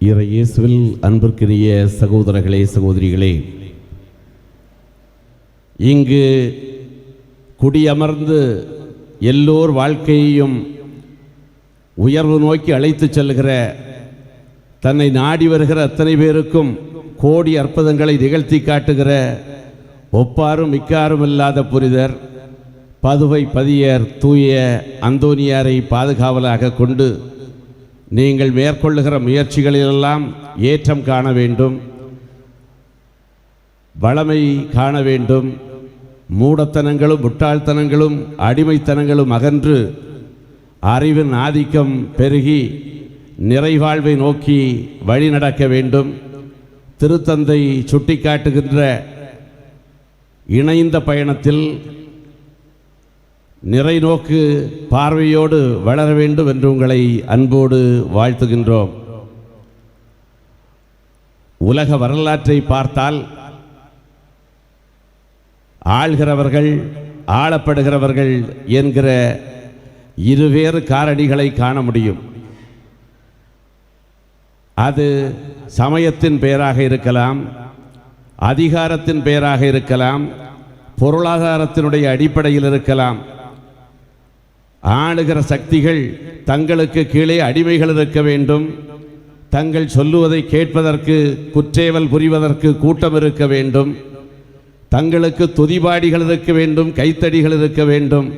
இயேசுவில் அன்பிற்கினிய சகோதரர்களே சகோதரிகளே, இங்கு குடியமர்ந்து எல்லோர் வாழ்க்கையையும் உயர்வு நோக்கி அழைத்து செல்கிற, தன்னை நாடி வருகிற அத்தனை பேருக்கும் கோடி அற்புதங்களை நிகழ்த்தி காட்டுகிற ஒப்பாரும் மிக்காரும் இல்லாத புனிதர் பதுவை பதியர் தூய அந்தோனியாரை பாதுகாவலாக கொண்டு நீங்கள் மேற்கொள்ளுகிற முயற்சிகளிலெல்லாம் ஏற்றம் காண வேண்டும், வளமை காண வேண்டும். மூடத்தனங்களும் முட்டாள்தனங்களும் அடிமைத்தனங்களும் அகன்று அறிவின் ஆதிக்கம் பெருகி நிறைவாழ்வை நோக்கி வழி நடக்க வேண்டும். திருத்தந்தை சுட்டிக்காட்டுகின்ற இணைந்த பயணத்தில் நிறைநோக்கு பார்வையோடு வளர வேண்டும் என்று உங்களை அன்போடு வாழ்த்துகின்றோம். உலக வரலாற்றை பார்த்தால் ஆள்கிறவர்கள் ஆளப்படுகிறவர்கள் என்கிற இருவேறு காரணிகளை காண முடியும். அது சமயத்தின் பெயராக இருக்கலாம், அதிகாரத்தின் பெயராக இருக்கலாம், பொருளாதாரத்தினுடைய அடிப்படையில் இருக்கலாம். ஆளுகிற சக்திகள் தங்களுக்கு கீழே அடிமைகள் இருக்க வேண்டும், தங்கள் சொல்லுவதை கேட்பதற்கு குற்றேவல் புரிவதற்கு கூட்டம் இருக்க வேண்டும், தங்களுக்கு துதிபாடிகள் இருக்க வேண்டும், கைத்தடிகள் இருக்க வேண்டும்.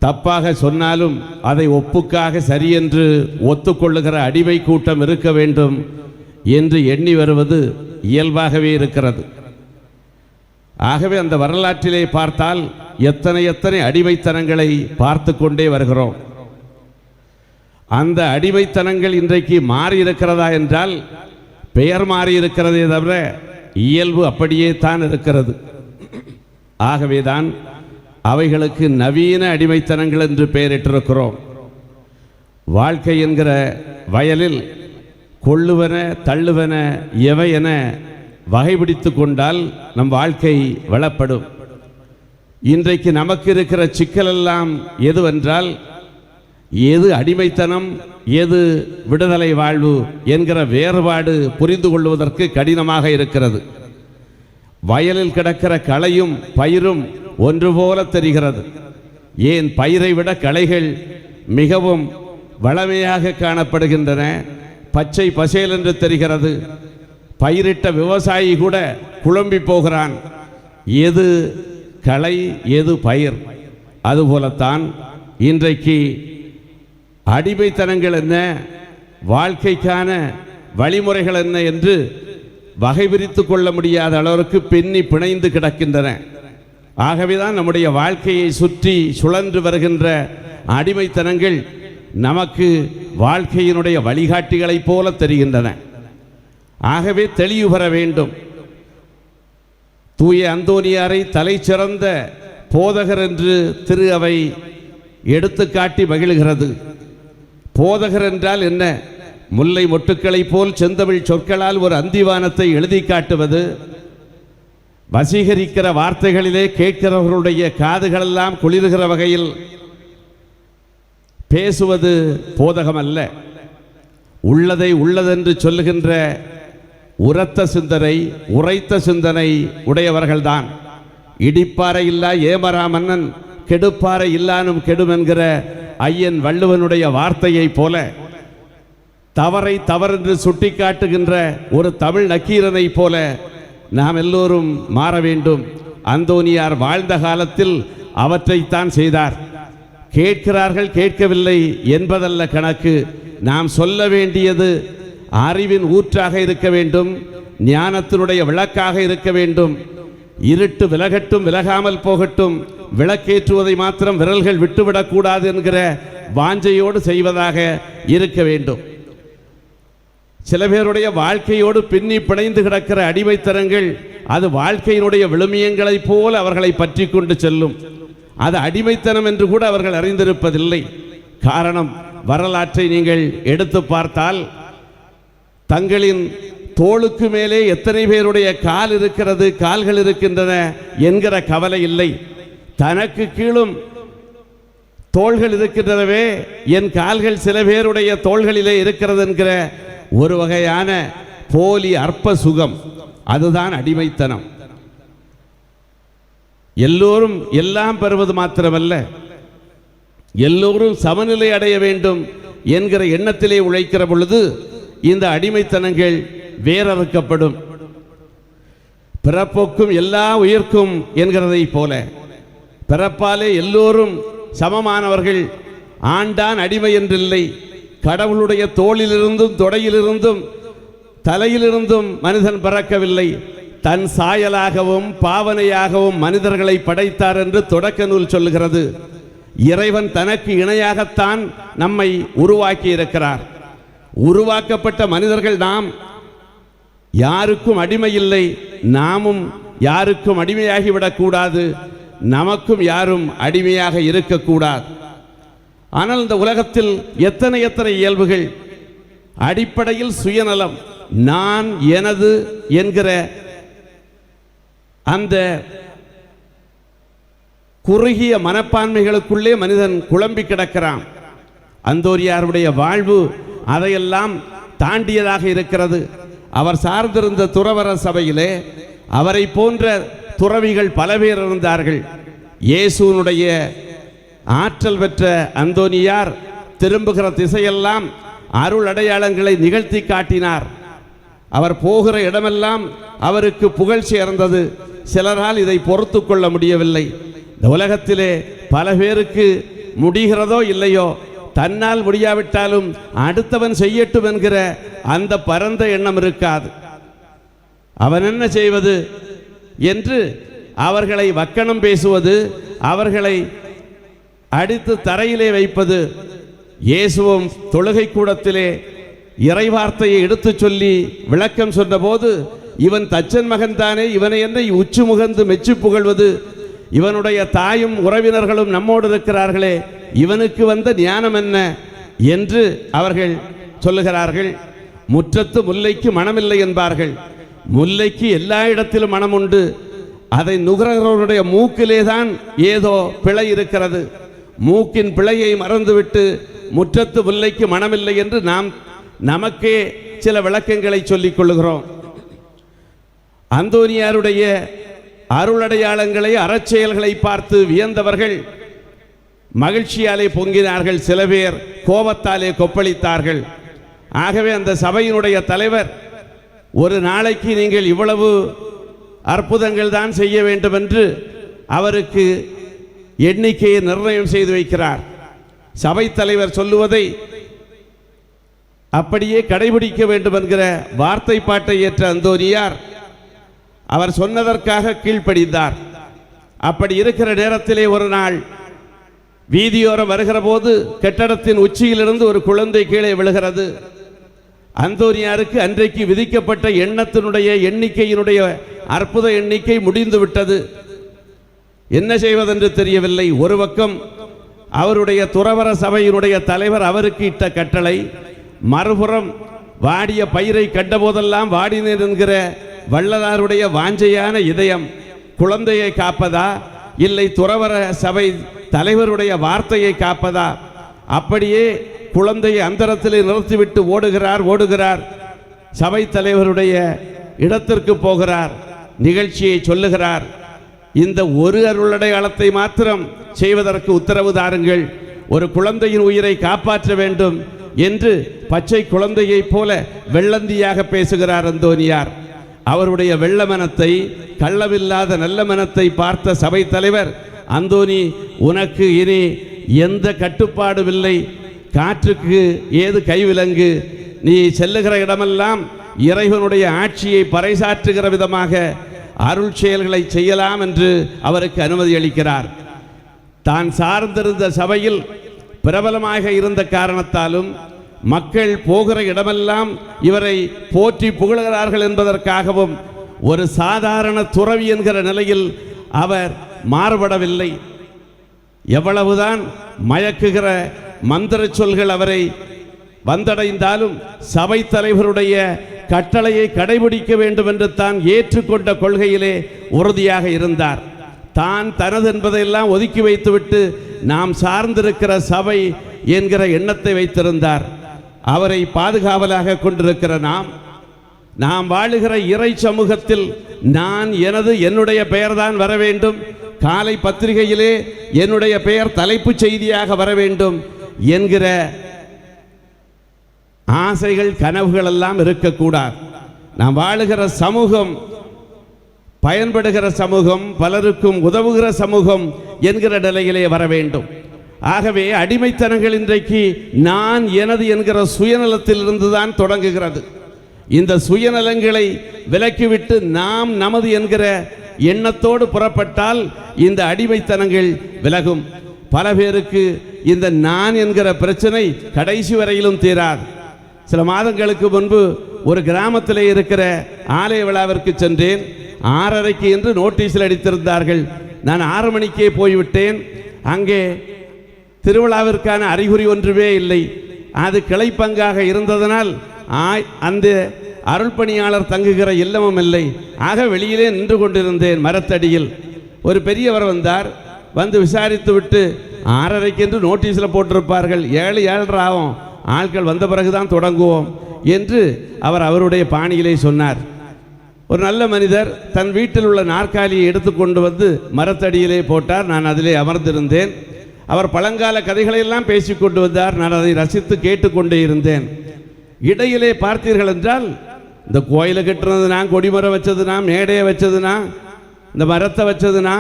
தப்பாக சொன்னாலும் அதை ஒப்புக்காக சரியென்று ஒத்துக்கொள்ளுகிற அடிமை கூட்டம் இருக்க வேண்டும் என்று எண்ணி வருவது இயல்பாகவே இருக்கிறது. ஆகவே அந்த வரலாற்றிலே பார்த்தால் எத்தனை அடிமைத்தனங்களை பார்த்து கொண்டே வருகிறோம். அந்த அடிமைத்தனங்கள் இன்றைக்கு மாறி இருக்கிறதா என்றால் பெயர் மாறி இருக்கிறதே தவிர இயல்பு அப்படியே தான் இருக்கிறது. ஆகவேதான் அவைகளுக்கு நவீன அடிமைத்தனங்கள் என்று பெயரிட்டிருக்கிறோம். வாழ்க்கை என்கிற வயலில் கொள்ளுவன தள்ளுவன எவை என வகைபிடித்து கொண்டால் நம் வாழ்க்கை வளப்படும். இன்றைக்கு நமக்கு இருக்கிற சிக்கலெல்லாம் எதுவென்றால், எது அடிமைத்தனம் எது விடுதலை வாழ்வு என்கிற வேறுபாடு புரிந்து கொள்வதற்கு கடினமாக இருக்கிறது. வயலில் கிடக்கிற களையும் பயிரும் ஒன்று போல தெரிகிறது. ஏன் பயிரை விட களைகள் மிகவும் வளமையாக காணப்படுகின்றன, பச்சை பசேல் என்று தெரிகிறது. பயிரிட்ட விவசாயி கூட குழம்பி போகிறான், எது களை எது பயிர். அதுபோலத்தான் இன்றைக்கு அடிமைத்தனங்கள் என்ன, வாழ்க்கைக்கான வழிமுறைகள் என்ன என்று வகை பிரித்து கொள்ள முடியாத அளவிற்கு பின்னி பிணைந்து கிடக்கின்றன. ஆகவேதான் நம்முடைய வாழ்க்கையை சுற்றி சுழன்று வருகின்ற அடிமைத்தனங்கள் நமக்கு வாழ்க்கையினுடைய வழிகாட்டிகளைப் போல தெரிகின்றன. ஆகவே தெளிவு பெற வேண்டும். தூய அந்தோனியாரை தலை சிறந்த போதகர் என்று திரு அவை எடுத்துக்காட்டி மகிழ்கிறது. போதகர் என்றால் என்ன? முல்லை மொட்டுக்களைப் போல் செந்தமிழ் சொற்களால் ஒரு அந்திவானத்தை எழுதி காட்டுவது, வசீகரிக்கிற வார்த்தைகளிலே கேட்கிறவர்களுடைய காதுகளெல்லாம் குளிர்கிற வகையில் பேசுவது போதகம் அல்ல. உள்ளதை உள்ளதென்று சொல்லுகின்ற உரத்த சிந்தனை உரைத்த சிந்தனை உடையவர்கள்தான். இடிப்பாறை இல்லா ஏமரா மன்னன் கெடுப்பாறை இல்லானும் கெடும் என்கிற ஐயன் வள்ளுவனுடைய வார்த்தையை போல தவறை தவறென்று சுட்டி காட்டுகின்ற ஒரு தமிழ் நக்கீரனை போல நாம் எல்லோரும் மாற வேண்டும். அந்தோனியார் வாழ்ந்த காலத்தில் அவற்றைத்தான் செய்தார். கேட்கிறார்கள் கேட்கவில்லை என்பதல்ல கணக்கு. நாம் சொல்ல வேண்டியது அறிவின் ஊற்றாக இருக்க வேண்டும், ஞானத்தினுடைய விளக்காக இருக்க வேண்டும். இருட்டு விலகட்டும் விலகாமல் போகட்டும், விளக்கேற்றுவதை மாத்திரம் விரல்கள் விட்டுவிடக்கூடாது என்கிற வாஞ்சையோடு செய்வதாக இருக்க வேண்டும். சில பேருடைய வாழ்க்கையோடு பின்னி பிணைந்து கிடக்கிற அடிமைத்தனங்கள் அது வாழ்க்கையினுடைய விழுமியங்களைப் போல அவர்களை பற்றி கொண்டு செல்லும். அது அடிமைத்தனம் என்று கூட அவர்கள் அறிந்திருப்பதில்லை. காரணம், வரலாற்றை நீங்கள் எடுத்து பார்த்தால் தங்களின் தோளுக்கு மேலே எத்தனை பேருடைய கால் இருக்கிறது, கால்கள் இருக்கின்றன என்கிற கவலை இல்லை. தனக்கு கீழும் தோள்கள் இருக்கின்றனவே, என் கால்கள் சில பேருடைய தோள்களிலே இருக்கிறது என்கிற ஒரு வகையான போலி அற்ப சுகம். அதுதான் அடிமைத்தனம். எல்லோரும் எல்லாம் பெறுவது மாத்திரமல்ல, எல்லோரும் சமநிலை அடைய வேண்டும் என்கிற எண்ணத்திலே உழைக்கிற பொழுது இந்த அடிமைத்தனங்கள் வேறறுக்கப்படும். பிறப்போக்கும் எல்லா உயிர்க்கும் என்கிறதை போல பிறப்பாலே எல்லோரும் சமமானவர்கள். ஆண்டான் அடிமை என்றில்லை. கடவுளுடைய தோளிலிருந்தும் தொடையிலிருந்தும் தலையிலிருந்தும் மனிதன் பிறக்கவில்லை. தன் சாயலாகவும் பாவனையாகவும் மனிதர்களை படைத்தார் என்று தொடக்க நூல் சொல்லுகிறது. இறைவன் தனக்கு இணையாகத்தான் நம்மை உருவாக்கி இருக்கிறார். உருவாக்கப்பட்ட மனிதர்கள் நாம். யாருக்கும் அடிமை இல்லை. நாமும் யாருக்கும் அடிமையாகிவிடக்கூடாது. நமக்கும் யாரும் அடிமையாக இருக்கக்கூடாது. ஆனால் இந்த உலகத்தில் எத்தனை எத்தனை இயல்புகள். அடிப்படையில் சுயநலம், நான் எனது என்கிற அந்த குறுகிய மனப்பான்மைகளுக்குள்ளே மனிதன் குழம்பி கிடக்கிறான். அந்தோனியாருடைய வாழ்வு அதையெல்லாம் தாண்டியதாக இருக்கிறது. அவர் சார்ந்திருந்த துறவற சபையிலே அவரை போன்ற துறவிகள் பல பேர் இருந்தார்கள். இயேசுனுடைய ஆற்றல் பெற்ற அந்தோனியார் திரும்புகிற திசையெல்லாம் அருள் அடையாளங்களை நிகழ்த்தி காட்டினார். அவர் போகிற இடமெல்லாம் அவருக்கு புகழ் சேர்ந்தது. சிலரால் இதை பொறுத்து கொள்ள முடியவில்லை. இந்த உலகத்திலே பல பேருக்கு முடிகிறதோ இல்லையோ, தன்னால் முடியாவிட்டாலும் அடுத்தவன் செய்யட்டும் என்கிற அந்த பரந்த எண்ணம் இருக்காது. அவன் என்ன செய்வது என்று அவர்களை வக்கணம் பேசுவது, அவர்களை அடித்து தரையிலே வைப்பது. இயேசுவும் தொழுகை கூடத்திலே இறைவார்த்தையை எடுத்து சொல்லி விளக்கம் சொன்னபோது, இவன் தச்சன் மகன்தானே, இவனை என்னை உச்சி முகந்து மெச்சு புகழ்வது, இவனுடைய தாயும் உறவினர்களும் நம்மோடு இருக்கிறார்களே, இவனுக்கு வந்த ஞானம் என்ன என்று அவர்கள் சொல்லுகிறார்கள். முற்றத்து முல்லைக்கு மனமில்லை என்பார்கள். முல்லைக்கு எல்லா இடத்திலும் மனம் உண்டு. அதை நுகர்கிறவருடைய மூக்கிலே தான் ஏதோ பிழை இருக்கிறது. மூக்கின் பிழையை மறந்துவிட்டு முற்றத்து முல்லைக்கு மனமில்லை என்று நாம் நமக்கே சில விளக்கங்களை சொல்லிக் கொள்ளுகிறோம். அந்தோனியாருடைய அருளடையாளங்களை அறச்செயல்களை பார்த்து வியந்தவர்கள் மகிழ்ச்சியாலே பொங்கினார்கள். சில பேர் கோபத்தாலே கொப்பளித்தார்கள். ஆகவே அந்த சபையினுடைய தலைவர், ஒரு நாளைக்கு நீங்கள் இவ்வளவு அற்புதங்கள் தான் செய்ய வேண்டும் என்று அவருக்கு எண்ணிக்கையை நிர்ணயம் செய்து வைக்கிறார். சபை தலைவர் சொல்லுவதை அப்படியே கடைபிடிக்க வேண்டும் என்கிற வார்த்தை பாட்டை ஏற்ற அந்தோனியார் அவர் சொன்னதற்காக கீழ்ப்படிந்தார். அப்படி இருக்கிற நேரத்திலே ஒரு நாள் வீதியோரம் வருகிற போது கட்டடத்தின் உச்சியிலிருந்து ஒரு குழந்தை கீழே விழுகிறது. அந்தோனியாருக்கு அன்றைக்கு விதிக்கப்பட்ட எண்ணத்தினுடைய எண்ணிக்கையினுடைய அற்புத எண்ணிக்கை முடிந்து விட்டது. என்ன செய்வதென்று தெரியவில்லை. ஒரு பக்கம் அவருடைய துறவற சபையினுடைய தலைவர் அவருக்கு இட்ட கட்டளை, மறுபுறம் வாடிய பயிரை கண்டபோதெல்லாம் வாடினேன் என்கிற வள்ளலாருடைய வாஞ்சையான இதயம். குழந்தையை காப்பதா இல்லை துறவற சபை தலைவருடைய வார்த்தையை காப்பதா? அப்படியே குழந்தையை அந்தரத்திலே நிறுத்திவிட்டு ஓடுகிறார். சபை தலைவருடைய இடத்திற்கு போகிறார். நிகழ்ச்சியை சொல்லுகிறார். இந்த ஒரு அருளடையாளத்தை மாத்திரம் செய்வதற்கு உத்தரவு தாருங்கள். ஒரு குழந்தையின் உயிரை காப்பாற்ற வேண்டும் என்று பச்சை குழந்தையைப் போல வெள்ளந்தியாக பேசுகிறார் அந்தோனியார். அவருடைய வெள்ள மனத்தை, கள்ளமில்லாத நல்ல மனத்தை பார்த்த சபை தலைவர், அந்தோனி, உனக்கு இனி எந்த கட்டுப்பாடும் இல்லை. காற்றுக்கு ஏது கைவிலங்கு. நீ செல்லுகிற இடமெல்லாம் இறைவனுடைய ஆட்சியை பறைசாற்றுகிற விதமாக அருள் செயல்களை செய்யலாம் என்று அவருக்கு அனுமதி அளிக்கிறார். தான் சார்ந்திருந்த சபையில் பிரபலமாக இருந்த காரணத்தாலும் மக்கள் போகிற இடமெல்லாம் இவரை போற்றி புகழுகிறார்கள் என்பதற்காகவும் ஒரு சாதாரண துறவி என்கிற நிலையில் அவர் மாறுபடவில்லை. எவ்வளவுதான் மயக்குகிற மந்திர சொல்கள் அவரை வந்தடைந்தாலும் சபை தலைவருடைய கட்டளையை கடைபிடிக்க வேண்டும் என்று தான் ஏற்றுக்கொண்ட கொள்கையிலே உறுதியாக இருந்தார். தான் தனது என்பதையெல்லாம் ஒதுக்கி வைத்துவிட்டு நாம் சார்ந்திருக்கிற சபை என்கிற எண்ணத்தை வைத்திருந்தார். அவரை பாதுகாவலாக கொண்டிருக்கிற நாம் வாழுகிற இறை சமூகத்தில் நான் என்னுடைய பெயர்தான் வர வேண்டும், காலை பத்திரிகையிலே என்னுடைய பெயர் தலைப்புச் செய்தியாக வர வேண்டும் என்கிற ஆசைகள் கனவுகள் எல்லாம் இருக்கக்கூடாது. நாம் வாழுகிற சமூகம் பயன்படுகிற சமூகம், பலருக்கும் உதவுகிற சமூகம் என்கிற நிலையிலே வர வேண்டும். ஆகவே அடிமைத்தனங்கள் இன்றைக்கு நான் எனது என்கிற சுயநலத்தில் இருந்துதான் தொடங்குகிறது. இந்த சுயநலங்களை விலக்கிவிட்டு நாம் நமது என்கிற எண்ணத்தோடு புறப்பட்டால் இந்த அடிமைத்தனங்கள் விலகும். பல பேருக்கு இந்த நான் என்கிற பிரச்சனை கடைசி வரையிலும் தீராது. சில மாதங்களுக்கு முன்பு ஒரு கிராமத்திலே இருக்கிற ஆலய விழாவிற்கு சென்றேன். 6:30 என்று நோட்டீஸில் அடித்திருந்தார்கள். நான் 6 மணிக்கே போய்விட்டேன். அங்கே திருவிழாவிற்கான அறிகுறி ஒன்றுமே இல்லை. அது கிளைப்பங்காக இருந்ததனால் அந்த அருள் பணியாளர் தங்குகிற இல்லமும் இல்லை. ஆக வெளியிலே நின்று கொண்டிருந்தேன் மரத்தடியில். ஒரு பெரியவர் வந்தார். வந்து விசாரித்து விட்டு 6:30 என்று நோட்டீஸில் போட்டிருப்பார்கள், 7-7:30 ஆகும், ஆட்கள் வந்த பிறகுதான் தொடங்குவோம் என்று அவருடைய பாணியிலே சொன்னார். ஒரு நல்ல மனிதர் தன் வீட்டில் உள்ள நாற்காலியை எடுத்துக்கொண்டு வந்து மரத்தடியிலே போட்டார். நான் அதிலே அமர்ந்திருந்தேன். அவர் பழங்கால கதைகளையெல்லாம் பேசி கொண்டு வந்தார். நான் அதை ரசித்து கேட்டுக்கொண்டே இருந்தேன். இடையிலே பார்த்தீர்கள் என்றால், இந்த கோயிலை கட்டுறதுனா, கொடிமரம் வச்சதுனா, மேடையை வச்சதுனா, இந்த மரத்தை வச்சதுனா,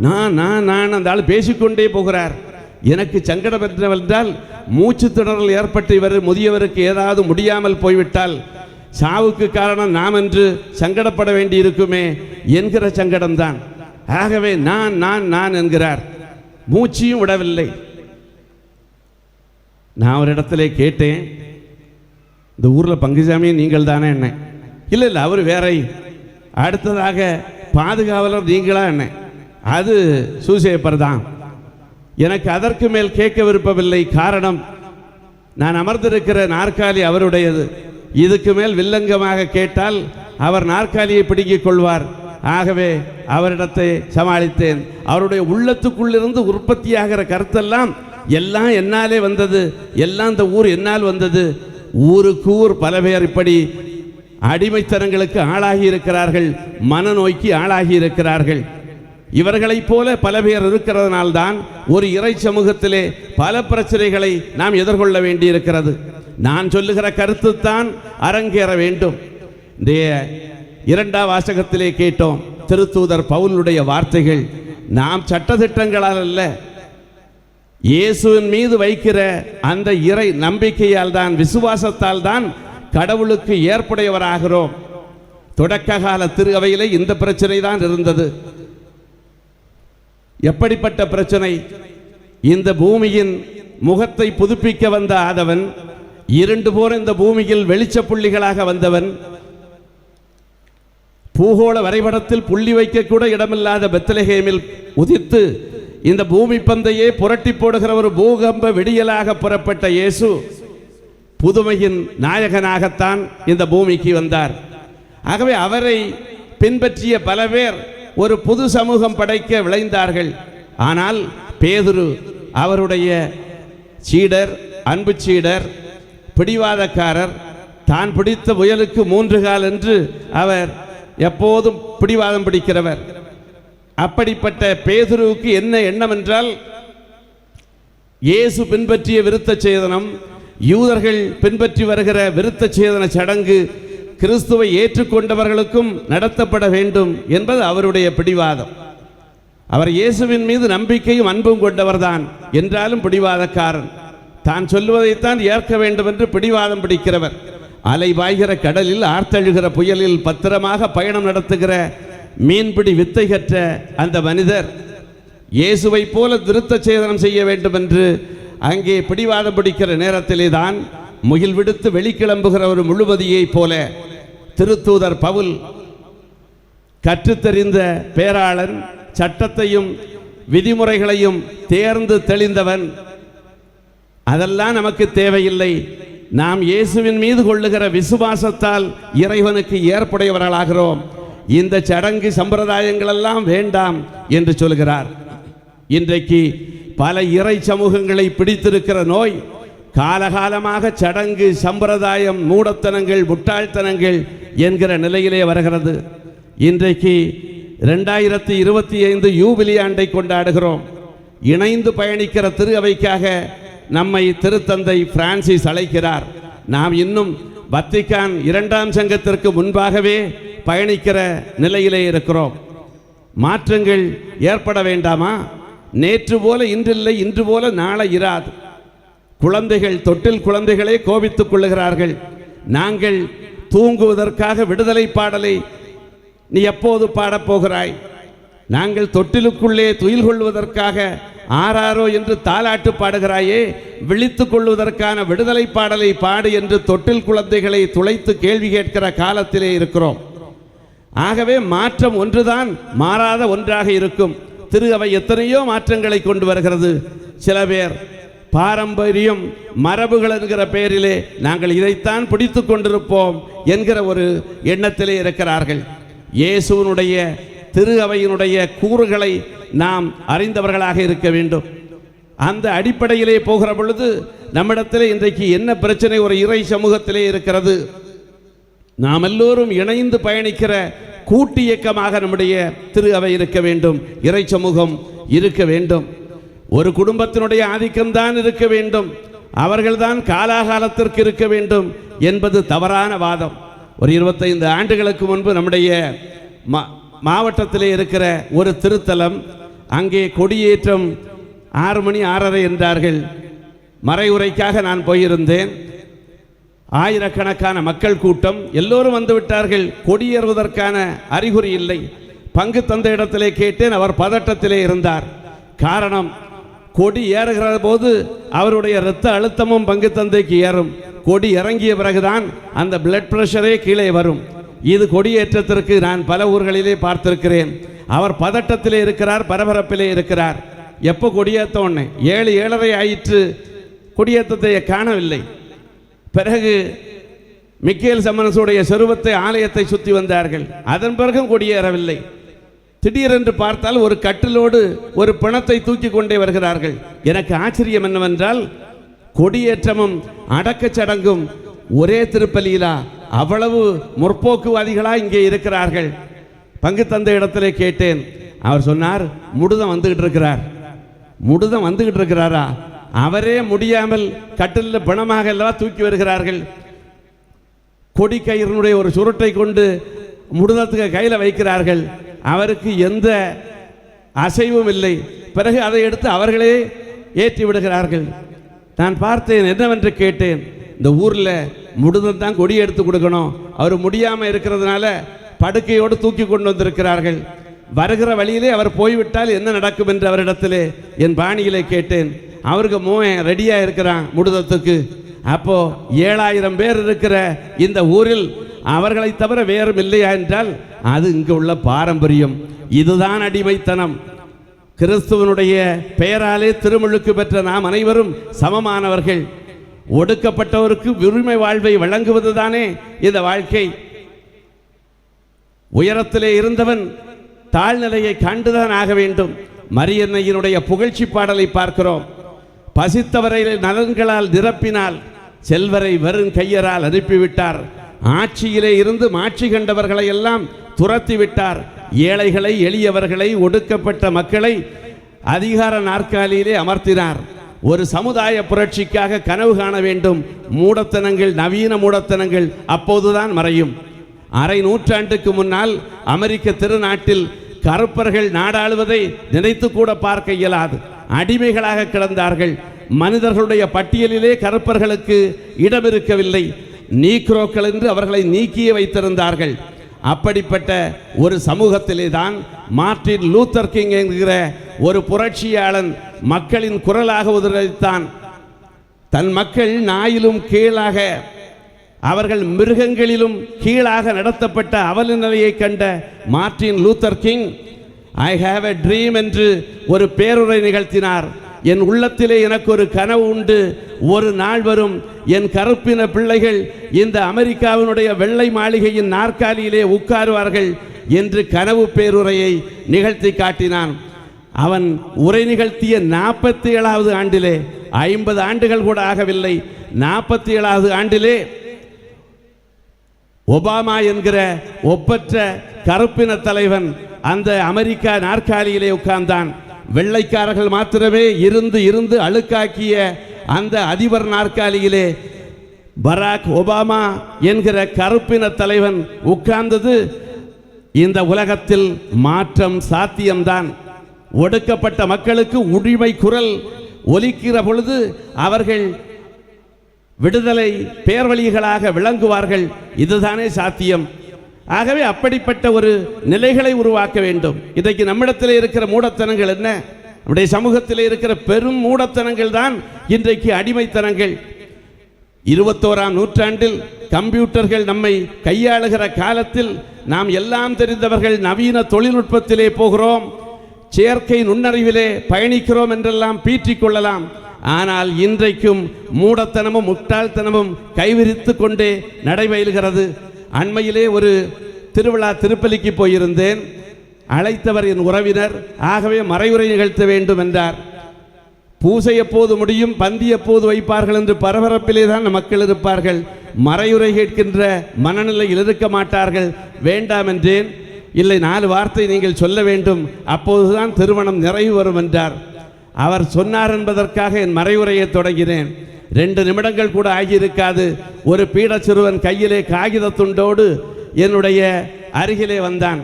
நான் அந்த ஆள் பேசிக்கொண்டே போகிறார். எனக்கு சங்கடம் என்னவென்றால், மூச்சு திணறல் ஏற்பட்டு இவர் முதியவருக்கு ஏதாவது முடியாமல் போய்விட்டால் சாவுக்கு காரணம் நாம் என்று சங்கடப்பட வேண்டி இருக்குமே என்கிற சங்கடம்தான். ஆகவே நான் என்கிறார். மூச்சையும் விடவில்லை. நான் ஒரு இடத்துல கேட்டேன், இந்த ஊரில் பங்குசாமி நீங்கள் தானே என்ன? இல்லை அவர் வேற. அடுத்ததாக பாதுகாவலர் நீங்களா என்ன? அது சூசேப்பர் தான். எனக்கு அதற்கு மேல் கேட்க விருப்பமில்லை. காரணம், நான் அமர்ந்திருக்கிற நாற்காலி அவருடையது. இதுக்கு மேல் வில்லங்கமாக கேட்டால் அவர் நாற்காலியை பிடுங்கிக் கொள்வார். ஆகவே அவரிடத்தை சமாளித்தேன். அவருடைய உள்ளத்துக்குள்ளிருந்து உற்பத்தியாகிற கருத்தெல்லாம் எல்லாம் என்னாலே வந்தது, எல்லாம் இந்த ஊர் என்னால் வந்தது. ஊருக்கு ஊர் பல பேர் இப்படி அடிமைத்தனங்களுக்கு ஆளாகி இருக்கிறார்கள், மனநோய்க்கு ஆளாகி இருக்கிறார்கள். இவர்களைப் போல பல பேர் இருக்கிறதுனால்தான் ஒரு இறை சமூகத்திலே பல பிரச்சனைகளை நாம் எதிர்கொள்ள வேண்டியிருக்கிறது. நான் சொல்லுகிற கருத்துத்தான் அரங்கேற வேண்டும். இன்றைய 2ஆம் வாசகத்திலே கேட்டோம் திருத்தூதர் பவுலுடைய வார்த்தைகள். நாம் சட்டதிட்டங்களால் அல்ல, இயேசுவின் மீது வைக்கிற அந்த இறை நம்பிக்கையால் தான், விசுவாசத்தால் தான் கடவுளுக்கு ஏற்புடையவராகிறோம். தொடக்க கால திரு அவையிலே இந்த பிரச்சனை தான் இருந்தது. எப்படிப்பட்ட பிரச்சனை? இந்த பூமியின் முகத்தை புதுப்பிக்க வந்த ஆதவன், இருண்டு போன இந்த பூமியில் வெளிச்ச புள்ளிகளாக வந்தவன், பூகோள வரைபடத்தில் புள்ளி வைக்க கூட இடமில்லாத பெத்லகேமில் உதித்து இந்த பூமி பந்தையே புரட்டி போடுகிற ஒரு பூகம்ப விடியலாக புறப்பட்ட இயேசு புதுமையின் நாயகனாகத்தான் இந்த பூமிக்கு வந்தார். ஆகவே அவரை பின்பற்றிய பல பேர் ஒரு புது சமூகம் படைக்க விளைந்தார்கள். ஆனால் பேதுரு அவருடைய சீடர், அன்பு சீடர், பிடிவாதக்காரர், தான் பிடித்த முயலுக்கு 3 கால் என்று அவர் எப்போதும் பிடிவாதம் பிடிக்கிறவர். அப்படிப்பட்ட பேதுருவுக்கு என்ன எண்ணம் என்றால், இயேசு பின்பற்றிய விருத்த சேதனம், யூதர்கள் பின்பற்றி வருகிற விருத்த சேதன சடங்கு கிறிஸ்துவை ஏற்றுக்கொண்டவர்களுக்கும் நடத்தப்பட வேண்டும் என்பது அவருடைய பிடிவாதம். அவர் இயேசுவின் மீது நம்பிக்கையும் அன்பும் கொண்டவர்தான், என்றாலும் பிடிவாதக்காரன். தான் சொல்லுவதைத்தான் ஏற்க வேண்டும் என்று பிடிவாதம் பிடிக்கிறவர். அலை பாய்கிற கடலில், ஆர்த்தழுகிற புயலில் பத்திரமாக பயணம் நடத்துகிற மீன்பிடி வித்தை கற்ற அந்த மனிதர் இயேசுவை போல விருத்த சேதனம் செய்ய வேண்டும் என்று அங்கே பிடிவாதம் பிடிக்கிற நேரத்திலே தான் முகில் விடுத்து வெளிக்கிளம்புகிற ஒரு முழுவதியை போல திருத்தூதர் பவுல், கற்றுத்தெறிந்த பேராளன், சட்டத்தையும் விதிமுறைகளையும் தேர்ந்து தெளிந்தவன், அதெல்லாம் நமக்கு தேவையில்லை, நாம் இயேசுவின் மீது கொள்ளுகிற விசுவாசத்தால் இறைவனுக்கு ஏற்புடையவர்களாகிறோம், இந்த சடங்கு சம்பிரதாயங்கள் எல்லாம் வேண்டாம் என்று சொல்கிறார். இன்றைக்கு பல இறை சமூகங்களை பிடித்திருக்கிற நோய் காலகாலமாக சடங்கு, சம்பிரதாயம், மூடத்தனங்கள், முட்டாள்தனங்கள் என்கிற நிலையிலே வருகிறது. இன்றைக்கு 2025 யூபிலி ஆண்டை கொண்டாடுகிறோம். இணைந்து பயணிக்கிற திரு அவைக்காக நம்மை திருத்தந்தை பிரான்சிஸ் அழைக்கிறார். நாம் இன்னும் வத்திக்கான் 2ஆம் சங்கத்திற்கு முன்பாகவே பயணிக்கிற நிலையிலே இருக்கிறோம். மாற்றங்கள் ஏற்பட வேண்டாமா? நேற்று போல இன்றில்லை, இன்று போல நாளை இராது. குழந்தைகள், தொட்டில் குழந்தைகளே கோபித்துக் கொள்ளுகிறார்கள். நாங்கள் தூங்குவதற்காக விடுதலை பாடலை நீ எப்போது பாடப்போகிறாய்? நாங்கள் தொட்டிலுக்குள்ளே துயில் கொள்வதற்காக ஆராரோ என்று தாலாட்டு பாடுகிறாயே, விழித்துக் கொள்வதற்கான விடுதலை பாடலை பாடு என்று தொட்டில் குழந்தைகளை துளைத்து கேள்வி கேட்கிற காலத்திலே இருக்கிறோம். ஆகவே மாற்றம் ஒன்றுதான் மாறாத ஒன்றாக இருக்கும். திரு அவை எத்தனையோ மாற்றங்களை கொண்டு வருகிறது. சில பேர் பாரம்பரியம், மரபுகள் என்கிற பெயரிலே நாங்கள் இதைத்தான் பிடித்து கொண்டிருப்போம் என்கிற ஒரு எண்ணத்திலே இருக்கிறார்கள். இயேசுவினுடைய திரு அவையினுடைய கூறுகளை நாம் அறிந்தவர்களாக இருக்க வேண்டும். அந்த அடிப்படையிலே போகிற பொழுது நம்மிடத்திலே இன்றைக்கு என்ன பிரச்சனை? ஒரு இறை சமூகத்திலே இருக்கிறது. நாம் எல்லோரும் இணைந்து பயணிக்கிற கூட்டு இயக்கமாக நம்முடைய திரு அவை இருக்க வேண்டும். இறை சமூகம் இருக்க வேண்டும். ஒரு குடும்பத்தினுடைய ஆதிக்கம்தான் இருக்க வேண்டும், அவர்கள்தான் காலாகாலத்திற்கு இருக்க வேண்டும் என்பது தவறான வாதம். ஒரு 25 ஆண்டுகளுக்கு முன்பு நம்முடைய மாவட்டத்திலே இருக்கிற ஒரு திருத்தலம், அங்கே கொடியேற்றம் 6 மணி 6:30 என்றார்கள். மறைவுரைக்காக நான் போயிருந்தேன். ஆயிரக்கணக்கான மக்கள் கூட்டம், எல்லோரும் வந்து விட்டார்கள். கொடியேறுவதற்கான அறிகுறி இல்லை. பங்கு தந்த இடத்திலே கேட்டேன், அவர் பதட்டத்திலே இருந்தார். காரணம், கொடி ஏறுகிற போது அவருடைய இரத்த அழுத்தமும் பங்கு தந்தைக்கு ஏறும். கொடி இறங்கிய பிறகுதான் அந்த பிளட் பிரஷரே கீழே வரும். இது கொடியேற்றத்திற்கு நான் பல ஊர்களிலே பார்த்திருக்கிறேன். அவர் பதட்டத்திலே இருக்கிறார், பரபரப்பிலே இருக்கிறார். எப்போ கொடியேற்றோன்னு 7, 7:30 ஆயிற்று, கொடியேற்றத்தை காணவில்லை. பிறகு மிக்கேல் சம்மனசுடைய சொருபத்தை ஆலயத்தை சுற்றி வந்தார்கள். அதன் பிறகும் கொடியேறவில்லை. திடீரென்று பார்த்தால் ஒரு கட்டிலோடு ஒரு பிணத்தை தூக்கி கொண்டே வருகிறார்கள். எனக்கு ஆச்சரியம் என்னவென்றால், கொடியேற்றமும் அடக்கச் சடங்கும் ஒரே திருப்பலியிலா? அவ்வளவு முற்போக்குவாதிகளா இங்கே இருக்கிறார்கள்? பங்கு தந்த இடத்திலே கேட்டேன். அவர் சொன்னார், முடுதம் வந்துகிட்டு இருக்கிறார். முடுதம் வந்துகிட்டு இருக்கிறாரா? அவரே முடியாமல் கட்டிலில் பிணமாக எல்லாம் தூக்கி வருகிறார்கள். கொடி கயிறினுடைய ஒரு சுருட்டை கொண்டு முடுதத்துக்கு கையில் வைக்கிறார்கள். அவருக்கு எந்த அசைவும் இல்லை. பிறகு அதை எடுத்து அவர்களே ஏற்றி விடுகிறார்கள். நான் பார்த்தேன், என்னவென்று கேட்டேன். இந்த ஊரில் முடுதம் தான் கொடி எடுத்து கொடுக்கணும், அவர் முடியாமல் இருக்கிறதுனால படுக்கையோடு தூக்கி கொண்டு வந்திருக்கிறார்கள். வருகிற வழியிலே அவர் போய்விட்டால் என்ன நடக்கும் என்று அவரிடத்திலே என் பாணியிலே கேட்டேன். அவருக்கு மோன் ரெடியாக இருக்கிறான் முடுதத்துக்கு. அப்போ 7000 பேர் இருக்கிற இந்த ஊரில் அவர்களை தவிர வேறும் இல்லையா என்றால் அது இங்கு உள்ள பாரம்பரியம். இதுதான் அடிமைத்தனம். கிறிஸ்துவனுடைய பெயராலே திருமுழுக்கு பெற்ற நாம் அனைவரும் சமமானவர்கள். ஒடுக்கப்பட்டவருக்கு உரிமை வாழ்வை வழங்குவதுதானே இந்த வாழ்க்கை. உயரத்திலே இருந்தவன் தாழ்நிலையை கண்டுதான் ஆக வேண்டும். மரியன்னையினுடைய புகழ்ச்சி பாடலை பார்க்கிறோம். பசித்தவரை நலன்களால் நிரப்பினால், செல்வரை வெறும் கையரால் அனுப்பிவிட்டார். ஆட்சியிலே இருந்து மாட்சி கண்டவர்களை எல்லாம் துரத்தி விட்டார். ஏழைகளை, எளியவர்களை, ஒடுக்கப்பட்ட மக்களை அதிகார நாற்காலியிலே அமர்த்தினார். ஒரு சமுதாய புரட்சிக்காக கனவு காண வேண்டும். மூடத்தனங்கள், நவீன மூடத்தனங்கள் அப்போதுதான் மறையும். அரை நூற்றாண்டுக்கு முன்னால் அமெரிக்க திருநாட்டில் கருப்பர்கள் நாடாளுவதை நினைத்து கூட பார்க்க இயலாது. அடிமைகளாக கிடந்தார்கள். மனிதர்களுடைய பட்டியலிலே கருப்பர்களுக்கு இடம் இருக்கவில்லை. நீக்ரோக்கள் என்று அவர்களை நீக்கியே வைத்திருந்தார்கள். அப்படிப்பட்ட ஒரு சமூகத்திலே தான் மார்ட்டின் லூத்தர் கிங் என்கிற ஒரு புரட்சியாளன் மக்களின் குரலாக உதிரளித்தான். தன் மக்கள் நாயிலும் கீழாக, அவர்கள் மிருகங்களிலும் கீழாக நடத்தப்பட்ட அவல நிலையை கண்ட Martin Luther King I have a dream என்று ஒரு பேருரை நிகழ்த்தினார். என் உள்ளத்திலே எனக்கு ஒரு கனவு உண்டு. ஒரு நாள் வரும், என் கருப்பின பிள்ளைகள் இந்த அமெரிக்காவினுடைய வெள்ளை மாளிகையின் நாற்காலியிலே உட்காருவார்கள் என்று கனவு பேருரையை நிகழ்த்தி காட்டினான். அவன் உரை நிகழ்த்திய 47வது ஆண்டிலே 50 ஆண்டுகள் கூட ஆகவில்லை. 47வது ஆண்டிலே ஒபாமா என்கிற ஒப்பற்ற கருப்பின தலைவன் அந்த அமெரிக்கா நாற்காலியிலே உட்கார்ந்தான். வெள்ளைக்காரர்கள் மாத்திரமே இருந்து இருந்து அழுக்காக்கிய அந்த அதிபர் நாற்காலியிலே பராக் ஒபாமா என்கிற கருப்பின தலைவன் உட்கார்ந்தது. இந்த உலகத்தில் மாற்றம் சாத்தியம்தான். ஒடுக்கப்பட்ட மக்களுக்கு உரிமை குரல் ஒலிக்கிற பொழுது அவர்கள் விடுதலை பேர்வழிகளாக விளங்குவார்கள். இதுதானே சாத்தியம். ஆகவே அப்படிப்பட்ட ஒரு நிலைகளை உருவாக்க வேண்டும். இன்றைக்கு நம்மிடத்தில் இருக்கிற மூடத்தனங்கள் என்ன? நம்முடைய சமூகத்தில் இருக்கிற பெரும் மூடத்தனங்கள் தான் இன்றைக்கு அடிமைத்தனங்கள். 21ஆம் நூற்றாண்டில் கம்ப்யூட்டர்கள் நம்மை கையாளுகிற காலத்தில் நாம் எல்லாம் தெரிந்தவர்கள் நவீன தொழில்நுட்பத்திலே போகிறோம், செயற்கை நுண்ணறிவிலே பயணிக்கிறோம் என்றெல்லாம் பீற்றிக் கொள்ளலாம். ஆனால் இன்றைக்கும் மூடத்தனமும் முட்டாள்தனமும் கைவிரித்து கொண்டே நடைபயில்கிறது. அண்மையிலே ஒரு திருவிழா திருப்பலிக்கு போயிருந்தேன். அழைத்தவர் என் உறவினர். ஆகவே மறைவுரை நிகழ்த்த வேண்டும் என்றார். பூசை எப்போது முடியும், பந்தி எப்போது வைப்பார்கள் என்று பரபரப்பிலே தான் மக்கள் இருப்பார்கள். மறையுரை கேட்கின்ற மனநிலையில் இருக்க மாட்டார்கள். வேண்டாம் என்றேன். இல்லை, 4 வார்த்தை நீங்கள் சொல்ல வேண்டும், அப்போதுதான் திருமணம் நிறைவு வரும் என்றார். அவர் சொன்னார் என்பதற்காக என் மறைவுரையை தொடங்கினேன். 2 நிமிடங்கள் கூட ஆகியிருக்காது. ஒரு பீட சிறுவன் கையிலே காகித துண்டோடு என்னுடைய அருகிலே வந்தான்.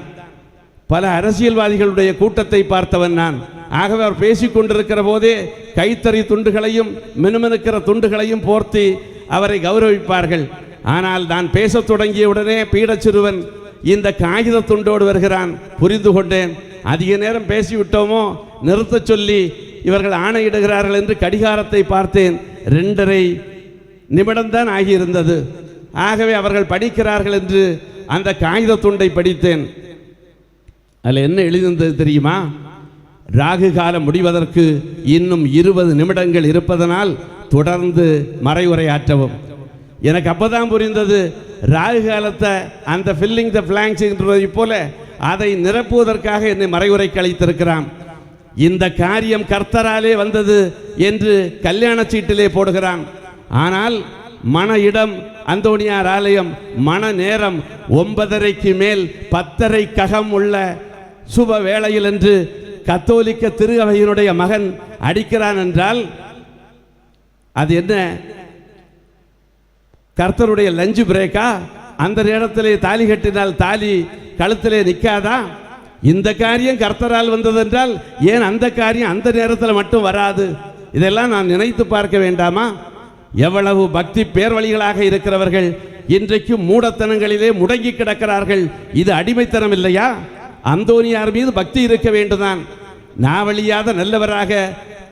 பல அரசியல்வாதிகளுடைய கூட்டத்தை பார்த்தவன் நான். ஆகவே அவர் பேசிக்கொண்டிருக்கிற போதே கைத்தறி துண்டுகளையும் மினுமினுக்கிற துண்டுகளையும் போர்த்தி அவரை கௌரவிப்பார்கள். ஆனால் நான் பேசத் தொடங்கிய உடனே பீடச்சிறுவன் இந்த காகித துண்டோடு வருகிறான். புரிந்து கொண்டேன். அதிக நேரம் பேசிவிட்டோமோ, நிறுத்த சொல்லி இவர்கள் ஆணையிடுகிறார்கள் என்று கடிகாரத்தை பார்த்தேன். 2.5 நிமிடம்தான் ஆகியிருந்தது. ஆகவே அவர்கள் படிக்கிறார்கள் என்று அந்த காகித துண்டை படித்தேன். அதில் என்ன எழுதியிருந்தது தெரியுமா? ராகு காலம் முடிவதற்கு இன்னும் 20 நிமிடங்கள் இருப்பதனால் தொடர்ந்து மறைவுரையாற்றவும். எனக்கு அப்போதான் புரிந்தது, ராகு காலத்தை அந்த ஃபில்லிங் த பிளாங்க்ஸ் என்றதை போல அதை நிரப்புவதற்காக என்னை மறைவுரைக்கு அழைத்திருக்கிறான். இந்த காரியம் கர்த்தராலே வந்தது என்று கல்யாண சீட்டிலே போடுகிறான். ஆனால் மன இடம் அந்தோனியார் ஆலயம், மன நேரம் 9:30க்கு மேல் 10:30 ககம் உள்ள சுப வேளையில் என்று கத்தோலிக்க திரு அவையினுடைய மகன் அடிக்கிறான் என்றால் அது என்ன? கர்த்தருடைய லஞ்சு பிரேக்கா? அந்த நேரத்திலே தாலி கட்டினால் தாலி கழுத்திலே நிற்காதா? இந்த காரியம் கர்த்தரால் வந்ததென்றால் ஏன் அந்த காரியம் அந்த நேரத்தில் மட்டும் வராது? இதெல்லாம் நான் நினைத்து பார்க்க வேண்டாமா? எவ்வளவு பக்தி பேர்வழிகளாக இருக்கிறவர்கள் இன்றைக்கு மூடத்தனங்களிலே முடங்கி கிடக்கிறார்கள். இது அடிமைத்தனம் இல்லையா? அந்தோனியார் மீது பக்தி இருக்க வேண்டுதான். நாவழியாத நல்லவராக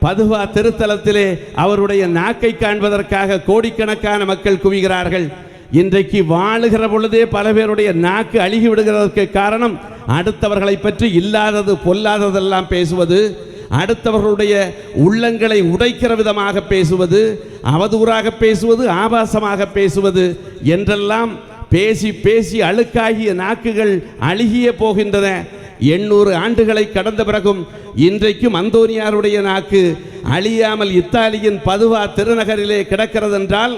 பதுவா திருத்தலத்திலே அவருடைய நாக்கை காண்பதற்காக கோடிக்கணக்கான மக்கள் குவிகிறார்கள். இன்றைக்கு வாழுகிற பொழுதே பல பேருடைய நாக்கு அழுகி விடுகிறதற்கு காரணம் அடுத்தவர்களை பற்றி இல்லாதது பொல்லாததெல்லாம் பேசுவது, அடுத்தவர்களுடைய உள்ளங்களை உடைக்கிற விதமாக பேசுவது, அவதூறாக பேசுவது, ஆபாசமாக பேசுவது என்றெல்லாம் பேசி பேசி அழுக்காகிய நாக்குகள் அழுகிய போகின்றன. 800 ஆண்டுகளை கடந்த பிறகும் இன்றைக்கும் அந்தோனியாருடைய நாக்கு அழியாமல் இத்தாலியின் பதுவா திருநகரிலே கிடக்கிறது என்றால்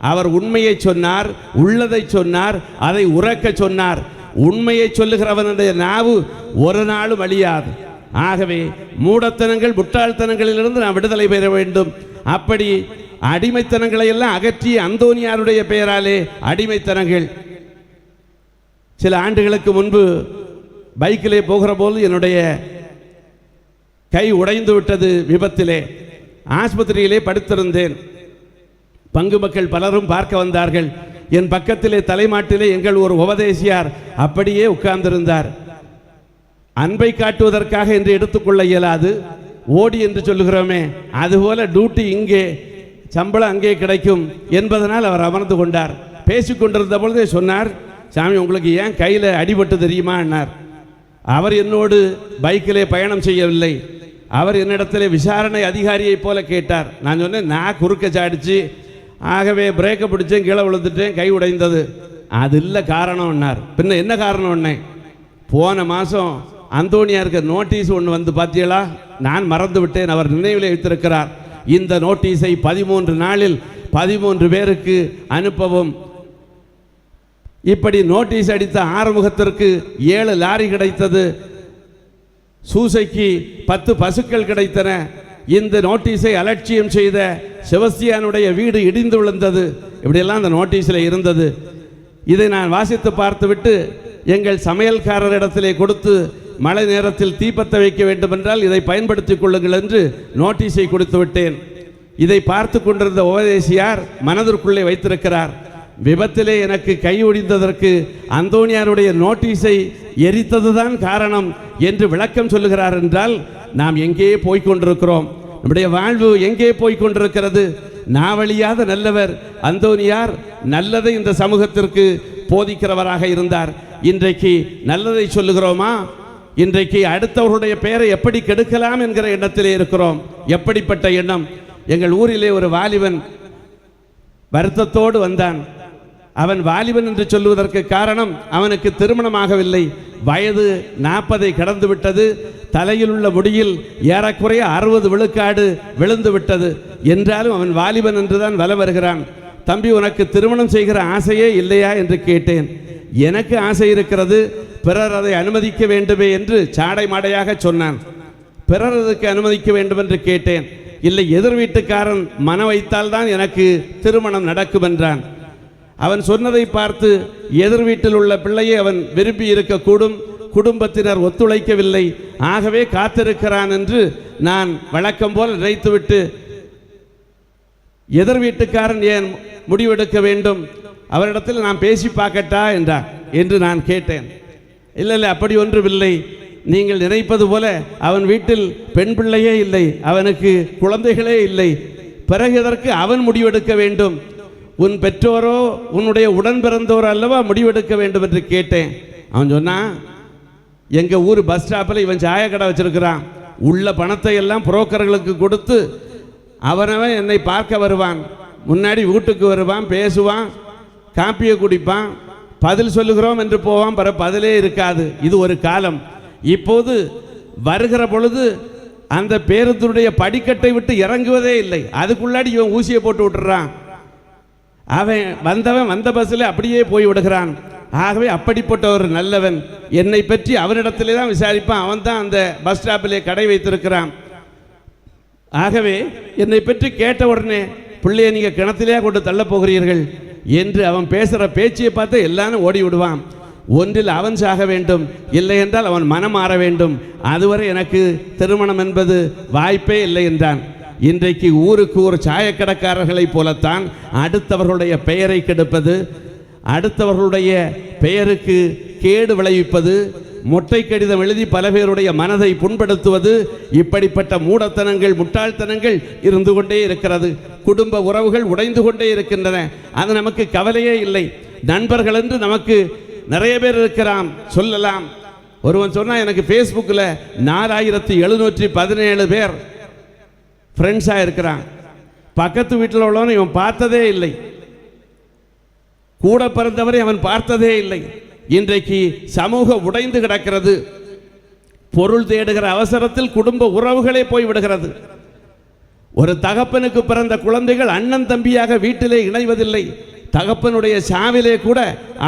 அவர் உண்மையை சொன்னார், உள்ளதை சொன்னார், அதை உறக்க சொன்னார். உண்மையை சொல்லுகிறவனுடைய நாவு ஒரு நாளும் அழியாது. ஆகவே மூடத்தனங்கள் முட்டாள்தனங்களிலிருந்து நாம் விடுதலை பெற வேண்டும். அப்படி அடிமைத்தனங்களை எல்லாம் அகற்றி அந்தோனியாருடைய பெயராலே அடிமைத்தனங்கள். சில ஆண்டுகளுக்கு முன்பு பைக்கிலே போகிற போது என்னுடைய கை உடைந்து விட்டது விபத்திலே. ஆஸ்பத்திரியிலே படுத்திருந்தேன். பங்கு மக்கள் பலரும் பார்க்க வந்தார்கள். என் பக்கத்திலே தலைமாட்டிலே எங்கள் ஒரு உபதேசியார் அப்படியே உட்கார்ந்திருந்தார். அன்பை காட்டுவதற்காக என்று எடுத்துக்கொள்ள இயலாது. ஓடி என்று சொல்லுகிறோமே, அதுபோல டியூட்டி இங்கே, சம்பளம் அங்கே கிடைக்கும் என்பதனால் அவர் அமர்ந்து கொண்டார். பேசிக்கொண்டிருந்த பொழுதே சொன்னார், சாமி உங்களுக்கு ஏன் கையில் அடிபட்டு தெரியுமா என்னார். அவர் என்னோடு பைக்கிலே பயணம் செய்யவில்லை. அவர் என்னிடத்திலே விசாரணை அதிகாரியை போல கேட்டார். நான் சொன்னேன், நான் குறுக்க சாடிச்சு, ஆகவே பிரேக்கை பிடிச்சேன், கீழே விழுந்துட்டேன், கை உடைந்தது. அது இல்லை காரணம் என்னார். பின்ன என்ன காரணம் என்ன? போன மாதம் அந்தோனியாருக்கு நோட்டீஸ் ஒன்று வந்து பார்த்தீங்களா? நான் மறந்து விட்டேன், அவர் நினைவில் வைத்திருக்கிறார். இந்த நோட்டீஸை 13 நாளில் 13 பேருக்கு அனுப்பவும். இப்படி நோட்டீஸ் அடித்த ஆறுமுகத்திற்கு 7 லாரி கிடைத்தது. சூசைக்கு 10 பசுக்கள் கிடைத்தன. இந்த நோட்டீஸை அலட்சியம் செய்த செபஸ்தியானுடைய வீடு இடிந்து விழுந்தது. இப்படியெல்லாம் அந்த நோட்டீஸில் இருந்தது. இதை நான் வாசித்து பார்த்துவிட்டு எங்கள் சமையல்காரரிடத்திலே கொடுத்து, மழை நேரத்தில் தீப்பற்ற வைக்க வேண்டுமென்றால் இதை பயன்படுத்திக் கொள்ளுங்கள் என்று நோட்டீஸை கொடுத்து விட்டேன். இதை பார்த்து கொண்டிருந்த உபதேசியார் மனதிற்குள்ளே வைத்திருக்கிறார், விபத்திலே எனக்கு கை ஒடிந்ததற்கு அந்தோனியாருடைய நோட்டீஸை எரித்ததுதான் காரணம் என்று விளக்கம் சொல்லுகிறார். என்றால் நாம் எங்கே போய்கொண்டிருக்கிறோம்? நம்முடைய வாழ்வு எங்கே போய்கொண்டிருக்கிறது? நாவழியாத நல்லவர் அந்தோனியார் நல்லதை இந்த சமூகத்திற்கு போதிக்கிறவராக இருந்தார். இன்றைக்கு நல்லதை சொல்லுகிறோமா? இன்றைக்கு அடுத்தவர்களுடைய பெயரை எப்படி கெடுக்கலாம் என்கிற எண்ணத்திலே இருக்கிறோம். எப்படிப்பட்ட எண்ணம்? எங்கள் ஊரிலே ஒரு வாலிபன் வருத்தத்தோடு வந்தான். அவன் வாலிபன் என்று சொல்லுவதற்கு காரணம், அவனுக்கு திருமணமாகவில்லை. வயது 40 கடந்து விட்டது. தலையில் உள்ள முடியில் ஏறக்குறைய 60 விழுக்காடு விழுந்து விட்டது. என்றாலும் அவன் வாலிபன் என்றுதான் வலம் வருகிறான். தம்பி, உனக்கு திருமணம் செய்கிற ஆசையே இல்லையா என்று கேட்டேன். எனக்கு ஆசை இருக்கிறது, பிறர் அதை அனுமதிக்க வேண்டுமே என்று சாடை மாடையாக சொன்னான். பிறர் அதற்கு அனுமதிக்க வேண்டும் என்று கேட்டேன். இல்லை, எதிர் வீட்டுக்காரன் மனம் வைத்தால்தான் எனக்கு திருமணம் நடக்கும் என்றான். அவன் சொன்னதை பார்த்து எதிர் வீட்டில் உள்ள பிள்ளையை அவன் விரும்பி இருக்கக்கூடும், குடும்பத்தினர் ஒத்துழைக்கவில்லை, ஆகவே காத்திருக்கிறான் என்று நான் வழக்கம் போல் நினைத்துவிட்டு, எதிர் வீட்டுக்காரன் ஏன் முடிவெடுக்க வேண்டும், அவரிடத்தில் நான் பேசி பார்க்கட்டா என்றான் என்று நான் கேட்டேன். இல்லை இல்லை, அப்படி ஒன்றுமில்லை, நீங்கள் நினைப்பது போல அவன் வீட்டில் பெண் பிள்ளையே இல்லை, அவனுக்கு குழந்தைகளே இல்லை, பிறகு எதற்கு அவன் முடிவெடுக்க வேண்டும்? உன் பெற்றோரோ உன்னுடைய உடன் பிறந்தோரோ அல்லவா முடிவெடுக்க வேண்டும் என்று கேட்டேன். அவன் சொன்னான், எங்கள் ஊர் பஸ் ஸ்டாப்பில் இவன் சாய கடை வச்சிருக்கிறான், உள்ள பணத்தை எல்லாம் புரோக்கர்களுக்கு கொடுத்து அவனவன் என்னை பார்க்க வருவான், முன்னாடி வீட்டுக்கு வருவான், பேசுவான், காப்பியை குடிப்பான், பதில் சொல்லுகிறோம் என்று போவான், பிற பதிலே இருக்காது. இது ஒரு காலம். இப்போது வருகிற பொழுது அந்த பேருந்துடைய படிக்கட்டை விட்டு இறங்குவதே இல்லை, அதுக்குள்ளாடி இவன் ஊசியை போட்டு விட்டுறான். அவன் வந்த பஸ்ஸில் அப்படியே போய் விடுகிறான். ஆகவே அப்படிப்பட்ட ஒரு நல்லவன். என்னை பற்றி அவனிடத்திலே தான் விசாரிப்பான். அவன் தான் அந்த பஸ் ஸ்டாப்பிலே கடை வைத்திருக்கிறான். ஆகவே என்னை பற்றி கேட்ட உடனே, பிள்ளையை நீங்கள் கிணத்திலே கொண்டு தள்ளப் போகிறீர்கள் என்று அவன் பேசுகிற பேச்சியை பார்த்து எல்லாரும் ஓடி விடுவான். ஒன்றில் அவன் சாக வேண்டும், இல்லை என்றால் அவன் மனம் மாற வேண்டும், அதுவரை எனக்கு திருமணம் என்பது வாய்ப்பே இல்லை என்றான். இன்றைக்கு ஊருக்கு ஒரு சாயக்கடைக்காரர்களைப் போலத்தான் அடுத்தவர்களுடைய பெயரை கெடுப்பது, அடுத்தவர்களுடைய பெயருக்கு கேடு விளைவிப்பது, மொட்டை கடிதம் எழுதி பல பேருடைய மனதை புண்படுத்துவது, இப்படிப்பட்ட மூடத்தனங்கள், முட்டாள்தனங்கள் இருந்து கொண்டே இருக்கிறது. குடும்ப உறவுகள் உடைந்து கொண்டே இருக்கின்றன. அது நமக்கு கவலையே இல்லை. நண்பர்கள் என்று நமக்கு நிறைய பேர் இருக்கிறான், சொல்லலாம். ஒருவன் சொன்னால், எனக்கு ஃபேஸ்புக்கில் 4717 பேர் ஃப்ரெண்ட்ஸாக இருக்கிறான். பக்கத்து வீட்டில் உள்ளவன் இவன் பார்த்ததே இல்லை, கூட பிறந்தவரை அவன் பார்த்ததே இல்லை. இன்றைக்கு சமூகம் உடைந்து கிடக்கிறது. பொருள் தேடுகிற அவசரத்தில் குடும்ப உறவுகளே போய்விடுகிறது. ஒரு தகப்பனுக்கு பிறந்த குழந்தைகள் அண்ணன் தம்பியாக வீட்டிலே இணைவதில்லை. தகப்பனுடைய சாவிலே கூட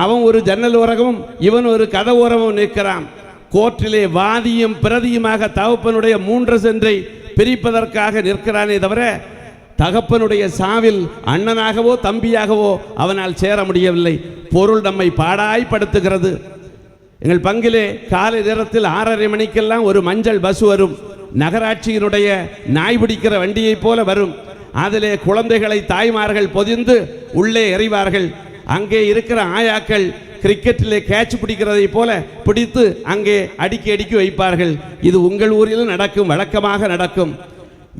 அவன் ஒரு ஜன்னல் ஓரமும் இவன் ஒரு கதை ஓரமும் நிற்கிறான். கோர்ட்டிலே வாதியும் பிரதியுமாக தகப்பனுடைய 3 சென்றை பிரிப்பதற்காக நிற்கிறானே தவிர, தகப்பனுடைய சாவில் அண்ணனாகவோ தம்பியாகவோ அவனால் சேர முடியவில்லை. பொருள் நம்மை பாடாய்படுத்துகிறது. எங்கள் பங்கிலே காலை நேரத்தில் 6:30 மணிக்கெல்லாம் ஒரு மஞ்சள் பஸ் வரும். நகராட்சியினுடைய நாய் பிடிக்கிற வண்டியைப் போல வரும். அதிலே குழந்தைகளை தாய்மார்கள் பொதிந்து உள்ளே எறிவார்கள். அங்கே இருக்கிற ஆயாக்கள் கிரிக்கெட்டிலே கேட்ச் பிடிக்கிறதை போல பிடித்து அங்கே அடுக்கி வைப்பார்கள். இது உங்கள் ஊரிலும் நடக்கும், வழக்கமாக நடக்கும்.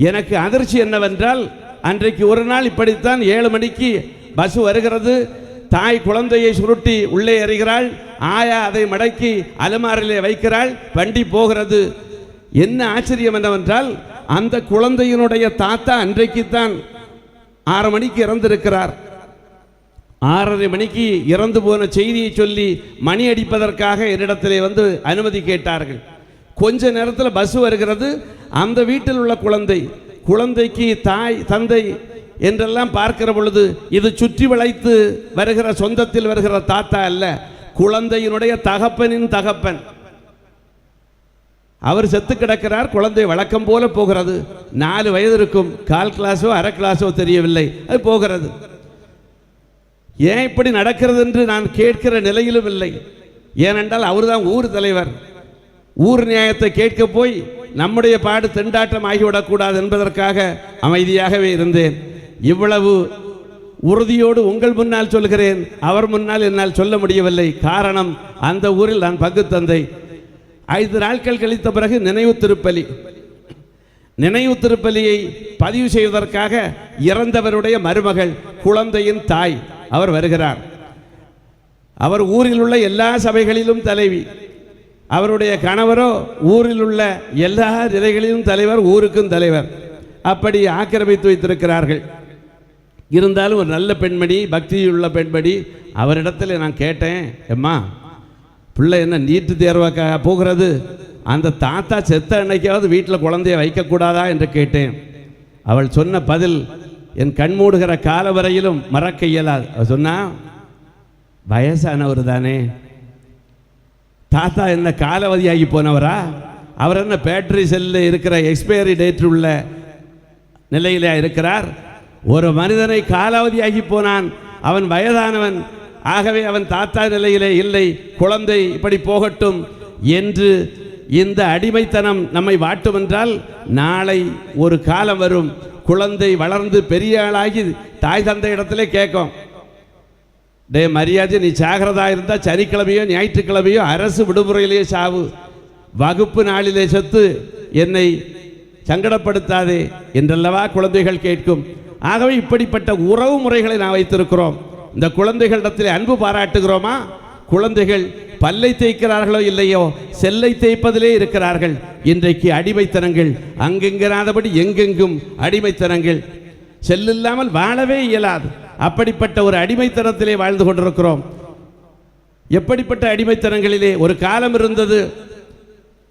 எனக்கு அதிர்ச்சி என்னவென்றால், அன்றைக்கு ஒரு நாள் இப்படித்தான் 7 மணிக்கு பஸ் வருகிறது. தாய் குழந்தையை சுருட்டி உள்ளே எறிகிறாள். ஆயா அதை மடக்கி அலமாரிலே வைக்கிறாள். வண்டி போகிறது. என்ன ஆச்சரியம் என்னவென்றால், அந்த குழந்தையினுடைய தாத்தா அன்றைக்குத்தான் 6 மணிக்கு இறந்திருக்கிறார். 6:30 மணிக்கு இறந்து போன செய்தியை சொல்லி மணி அடிப்பதற்காக என்னிடத்திலே வந்து அனுமதி கேட்டார்கள். கொஞ்ச நேரத்தில் பஸ் வருகிறது. அந்த வீட்டில் உள்ள குழந்தை குழந்தைக்கு தாய் தந்தை என்றெல்லாம் பார்க்கிற பொழுது இது சுற்றி வளைத்து வருகிற சொந்தத்தில் வருகிற தாத்தா அல்ல, குழந்தையினுடைய தகப்பனின் தகப்பன். அவர் செத்து கிடக்கிறார், குழந்தை வழக்கம் போல போகிறது. 4 வயது இருக்கும், 1/4 கிளாஸோ அரை கிளாஸோ தெரியவில்லை, அது போகிறது. ஏன் இப்படி நடக்கிறது என்று நான் கேட்கிற நிலையிலும் இல்லை. ஏனென்றால் அவர்தான் ஊர் தலைவர். ஊர் நியாயத்தை கேட்க போய் நம்முடைய பாடு திண்டாட்டம் ஆகிவிடக்கூடாது என்பதற்காக அமைதியாகவே இருந்தேன். இவ்வளவு உறுதியோடு உங்கள் முன்னால் சொல்கிறேன், அவர் முன்னால் என்னால் சொல்ல முடியவில்லை. காரணம், அந்த ஊரில் நான் பங்கு தந்தை. 5 நாட்கள் கழித்த பிறகு நினைவு திருப்பலி. நினைவு திருப்பலியை பதிவு செய்வதற்காக இறந்தவருடைய மருமகள், குழந்தையின் தாய், அவர் வருகிறார். அவர் ஊரில் உள்ள எல்லா சபைகளிலும் தலைவி. அவருடைய கணவரோ ஊரில் உள்ள எல்லா நிலைகளிலும் தலைவர், ஊருக்கும் தலைவர். அப்படி ஆக்கிரமித்து வைத்திருக்கிறார்கள். இருந்தாலும் ஒரு நல்ல பெண்மணி, பக்தியுள்ள பெண்மணி. அவரிடத்தில் நான் கேட்டேன், எம்மா பிள்ளை என்ன நீட்டு தேர்வுக்காக போகிறது, அந்த தாத்தா செத்த அன்னைக்காவது வீட்டில் குழந்தைய வைக்கக்கூடாதா என்று கேட்டேன். அவள் சொன்ன பதில் என் கண்மூடுகிற கால வரையிலும் மறக்க இயலாது. அவள் சொன்னா, வயசானவர் தானே, தாத்தா என்ன காலவதியாகி போனவரா? அவர் என்ன பேட்டரி செல்லில் இருக்கிற எக்ஸ்பைரி டேட் உள்ள நிலையிலே இருக்கிறார்? ஒரு மனிதனை காலாவதியாகி போனான், அவன் வயதானவன், ஆகவே அவன் தாத்தா நிலையிலே இல்லை, குழந்தை இப்படி போகட்டும் என்று இந்த அடிமைத்தனம் நம்மை வாட்டும் என்றால், நாளை ஒரு காலம் வரும், குழந்தை வளர்ந்து பெரிய ஆளாகி தாய் தந்தை இடத்திலே கேட்கும், டே மரியாதை, நீ சாகிறதா இருந்தால் சனிக்கிழமையோ ஞாயிற்றுக்கிழமையோ அரசு விடுமுறையிலேயே சாவு, வகுப்பு நாளிலே செத்து என்னை சங்கடப்படுத்தாதே என்றல்லவா குழந்தைகள் கேட்கும். ஆகவே இப்படிப்பட்ட உறவு முறைகளை நான் வைத்திருக்கிறோம். இந்த குழந்தைகளிடத்தில் அன்பு பாராட்டுகிறோமா? குழந்தைகள் பல்லை தேய்க்கிறார்களோ இல்லையோ, செல்லை தேய்ப்பதிலே இருக்கிறார்கள். இன்றைக்கு அடிமைத்தனங்கள் அங்கெங்கிறாதபடி எங்கெங்கும் அடிமைத்தனங்கள். செல்லில்லாமல் வாழவே இயலாது. அப்படிப்பட்ட ஒரு அடிமைத்தனத்திலே வாழ்ந்து கொண்டிருக்கிறோம். எப்படிப்பட்ட அடிமைத்தனங்களிலே ஒரு காலம் இருந்தது,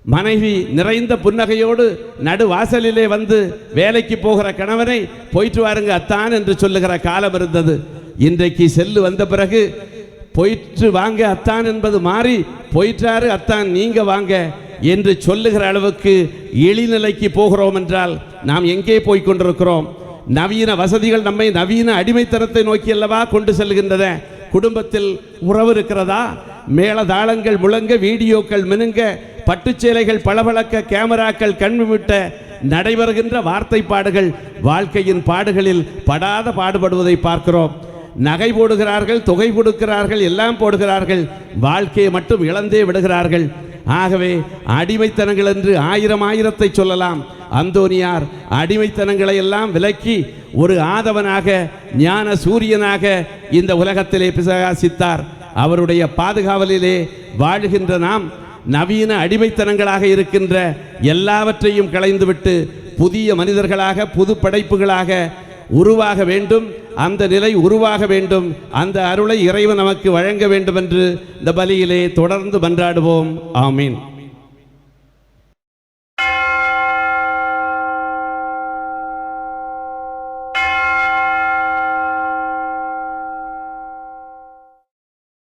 மனைவி நிறைந்த புன்னகையோடு நடு வாசலிலே வந்து வேலைக்கு போகிற கணவனை போயிட்டு வாருங்க அத்தான் என்று சொல்லுகிற காலம் இருந்தது. இன்றைக்கு செல்லு வந்த பிறகு போயிட்டு வாங்க அத்தான் என்பது மாறி, போயிட்டாரு அத்தான் நீங்க வாங்க என்று சொல்லுகிற அளவுக்கு இழிநிலைக்கு போகிறோம் என்றால் நாம் எங்கே போய் கொண்டிருக்கிறோம்? நவீன வசதிகள் நம்மை நவீன அடிமைத்தனத்தை நோக்கி அல்லவா கொண்டு செல்கின்றன. குடும்பத்தில் உறவு இருக்கிறதா? மேளதாளங்கள் முழங்க, வீடியோக்கள் மினுங்க, பட்டுச்சேலைகள் பளபளக்க, கேமராக்கள் கண்விட்ட நடைபெறுகின்ற வார்த்தைப்பாடுகள் வாழ்க்கையின் பாடுகளில் படாத பாடுபடுவதை பார்க்கிறோம். நகை போடுகிறார்கள், தொகை கொடுக்கிறார்கள், எல்லாம் போடுகிறார்கள், வாழ்க்கையை மட்டும் இழந்தே விடுகிறார்கள். ஆகவே அடிமைத்தனங்கள் என்று ஆயிரத்தை சொல்லலாம். அந்தோனியார் அடிமைத்தனங்களை எல்லாம் விலக்கி ஒரு ஆதவனாக, ஞான சூரியனாக இந்த உலகத்திலே பிரகாசித்தார். அவருடைய பாதுகாவலிலே வாழ்கின்ற நாம் நவீன அடிமைத்தனங்களாக இருக்கின்ற எல்லாவற்றையும் களைந்துவிட்டு புதிய மனிதர்களாக, புது படைப்புகளாக உருவாக வேண்டும். அந்த நிலை உருவாக வேண்டும். அந்த அருளை இறைவன் நமக்கு வழங்க வேண்டும் என்று இந்த பலியிலே தொடர்ந்து மன்றாடுவோம். ஆமீன்.